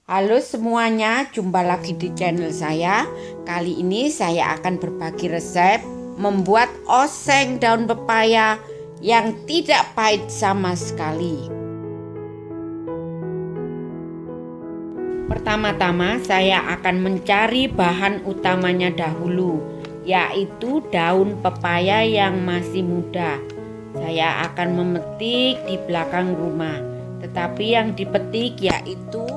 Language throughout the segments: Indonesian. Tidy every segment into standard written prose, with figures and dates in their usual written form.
Halo semuanya, jumpa lagi di channel saya. Kali ini saya akan berbagi resep membuat oseng daun pepaya yang tidak pahit sama sekali. Pertama-tama saya akan mencari bahan utamanya dahulu, yaitu daun pepaya yang masih muda. Saya akan memetik di belakang rumah, tetapi yang dipetik yaitu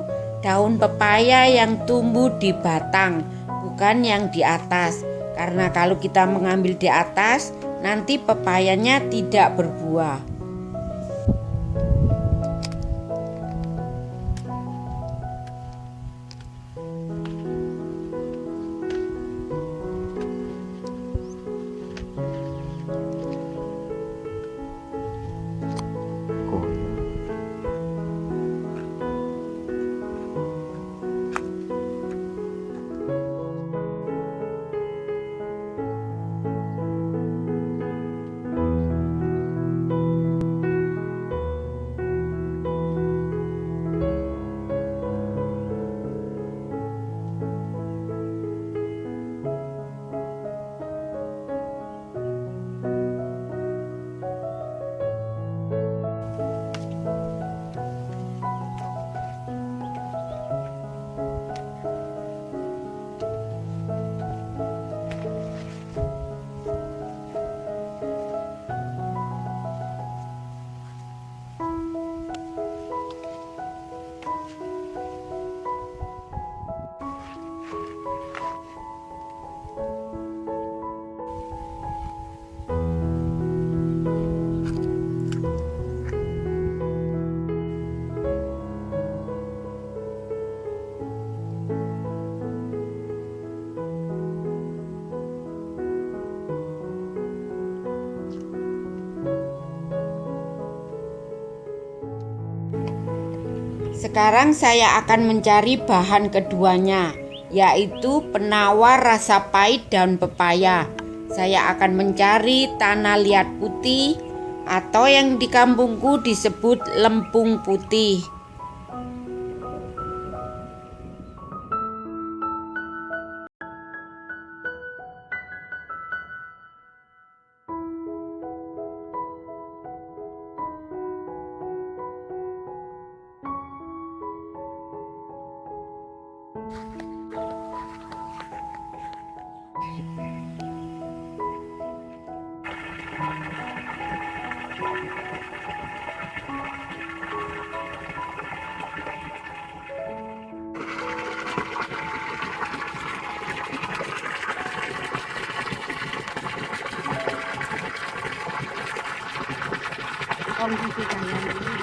daun pepaya yang tumbuh di batang, bukan yang di atas. Karena kalau kita mengambil di atas, nanti pepayanya tidak berbuah. Sekarang saya akan mencari bahan keduanya, yaitu penawar rasa pahit daun pepaya. Saya akan mencari tanah liat putih atau yang di kampungku disebut lempung putih. Kondisi kalian ini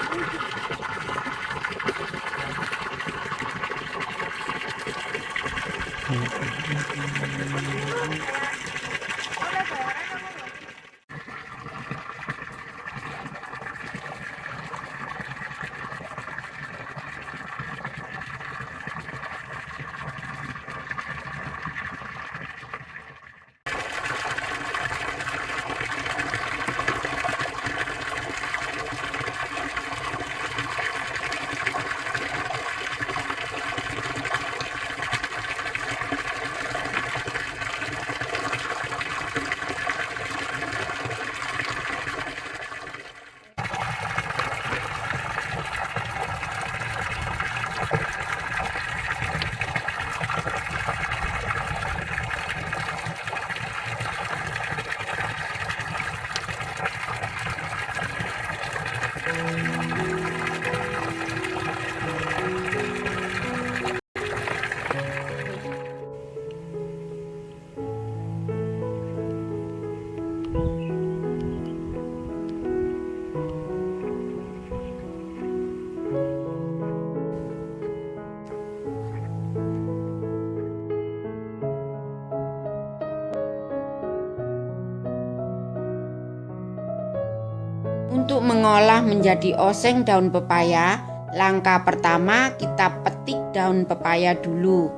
Untuk mengolah menjadi oseng daun pepaya, langkah pertama kita petik daun pepaya dulu.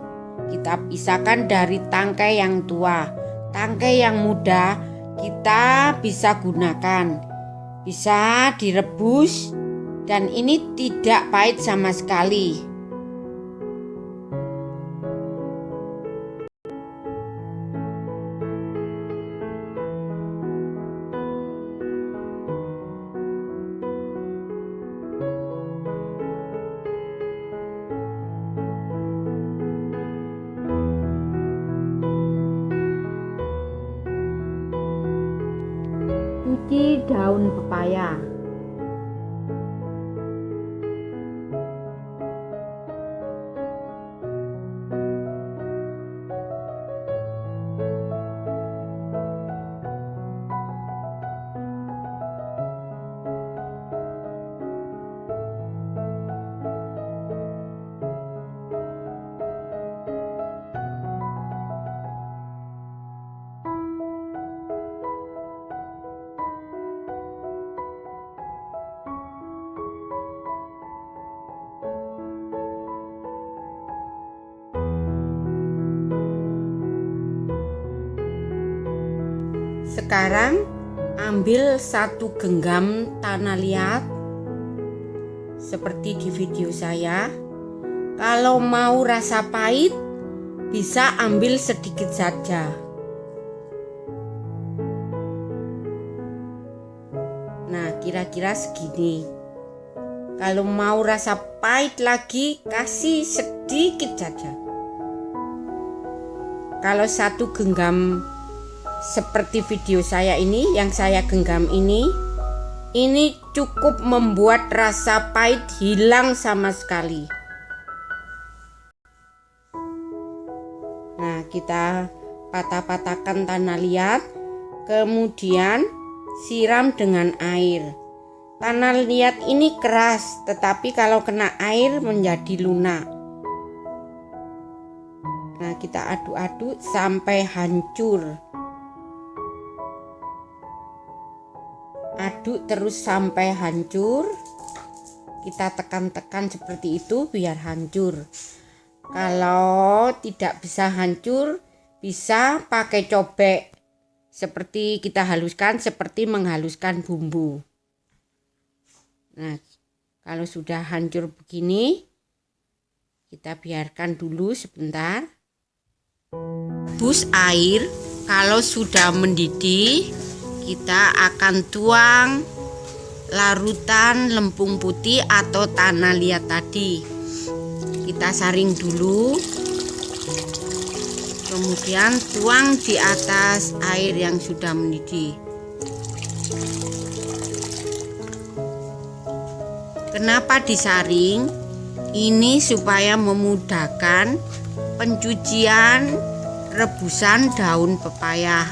Kita pisahkan dari tangkai yang tua. Tangkai yang muda kita bisa gunakan. Bisa direbus dan ini tidak pahit sama sekali. daun pepaya. Sekarang ambil 1 genggam tanah liat seperti di video saya. Kalau mau rasa pahit bisa ambil sedikit saja. Nah, kira-kira segini. Kalau mau rasa pahit lagi, kasih sedikit saja. Kalau 1 genggam seperti video saya ini, yang saya genggam ini cukup membuat rasa pahit hilang sama sekali. Nah, kita patah-patahkan tanah liat, kemudian siram dengan air. Tanah liat ini keras, tetapi kalau kena air menjadi lunak. Nah, kita aduk-aduk sampai hancur. Aduk terus sampai hancur. Kita tekan-tekan seperti itu biar hancur. Kalau tidak bisa hancur, bisa pakai cobek. Seperti kita haluskan, seperti menghaluskan bumbu. Nah, kalau sudah hancur begini, kita biarkan dulu sebentar. Rebus air, kalau sudah mendidih, kita akan tuang larutan lempung putih atau tanah liat tadi. Kita saring dulu, kemudian tuang di atas air yang sudah mendidih. Kenapa disaring? Ini supaya memudahkan pencucian rebusan daun pepaya.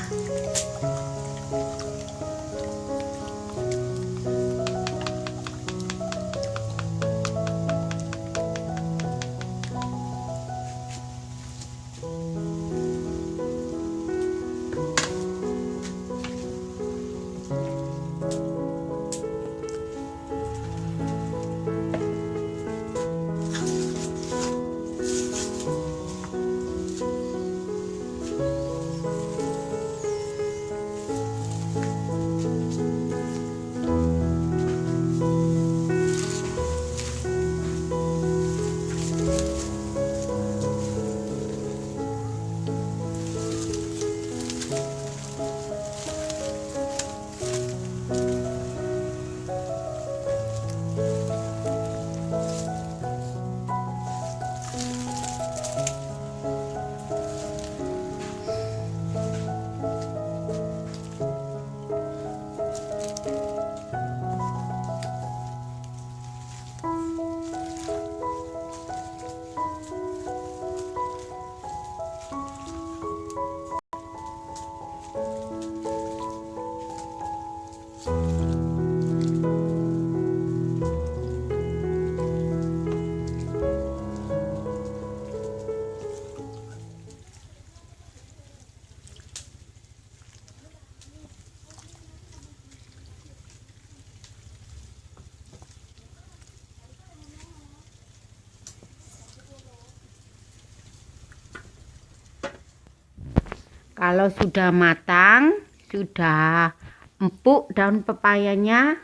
Kalau sudah matang, sudah empuk daun pepayanya,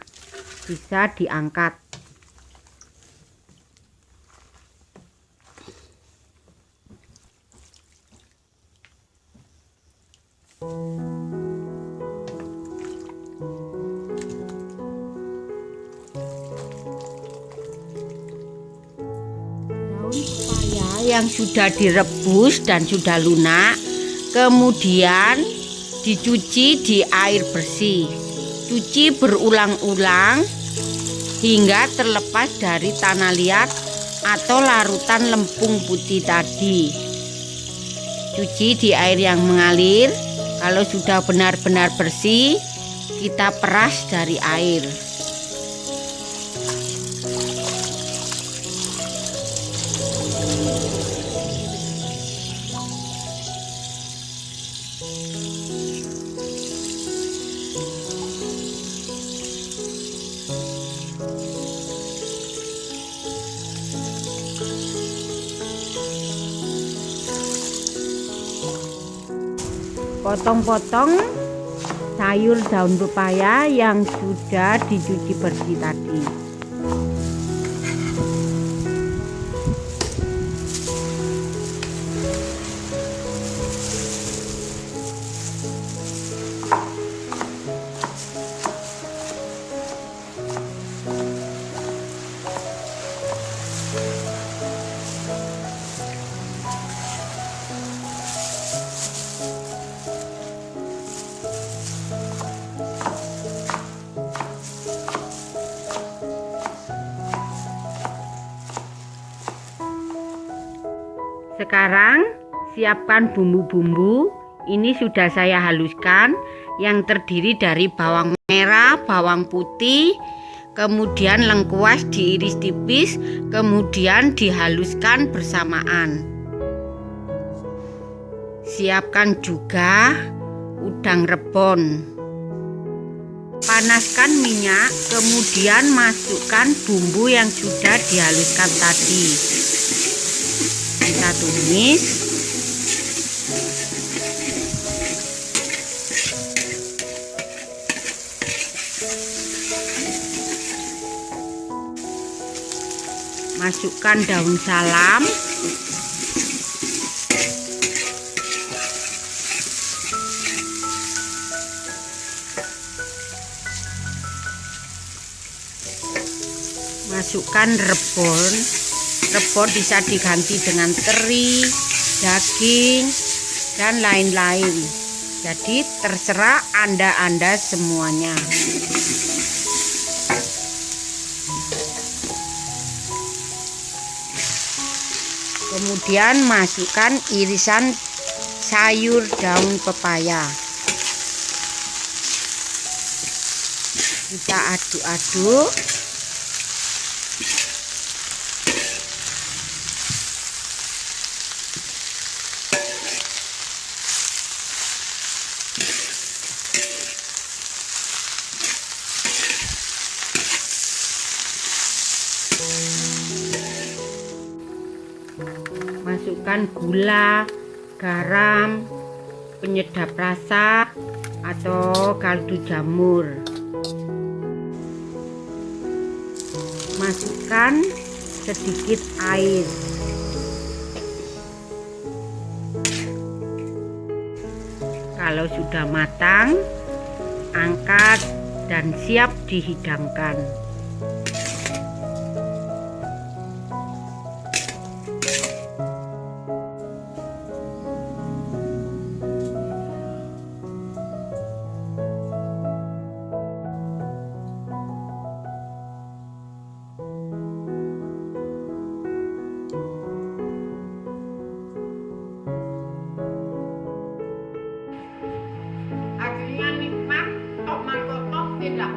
bisa diangkat. Daun pepaya yang sudah direbus dan sudah lunak, kemudian dicuci di air bersih. Cuci berulang-ulang hingga terlepas dari tanah liat atau larutan lempung putih tadi. Cuci di air yang mengalir. Kalau sudah benar-benar bersih, kita peras dari air. Potong-potong sayur daun pepaya yang sudah dicuci bersih tadi. Sekarang siapkan bumbu-bumbu. Ini sudah saya haluskan, yang terdiri dari bawang merah, bawang putih, kemudian lengkuas diiris tipis, kemudian dihaluskan bersamaan. Siapkan juga udang rebon. Panaskan minyak, kemudian masukkan bumbu yang sudah dihaluskan tadi. Kita tumis. Masukkan daun salam. Masukkan rebon. Rebon bisa diganti dengan teri, daging, dan lain-lain. Jadi terserah Anda semuanya. Kemudian masukkan irisan sayur daun pepaya. Kita aduk-aduk. Masukkan gula, garam, penyedap rasa, atau kaldu jamur. Masukkan sedikit air. Kalau sudah matang, angkat dan siap dihidangkan. Hasilnya nikmat, tok mangkok tidak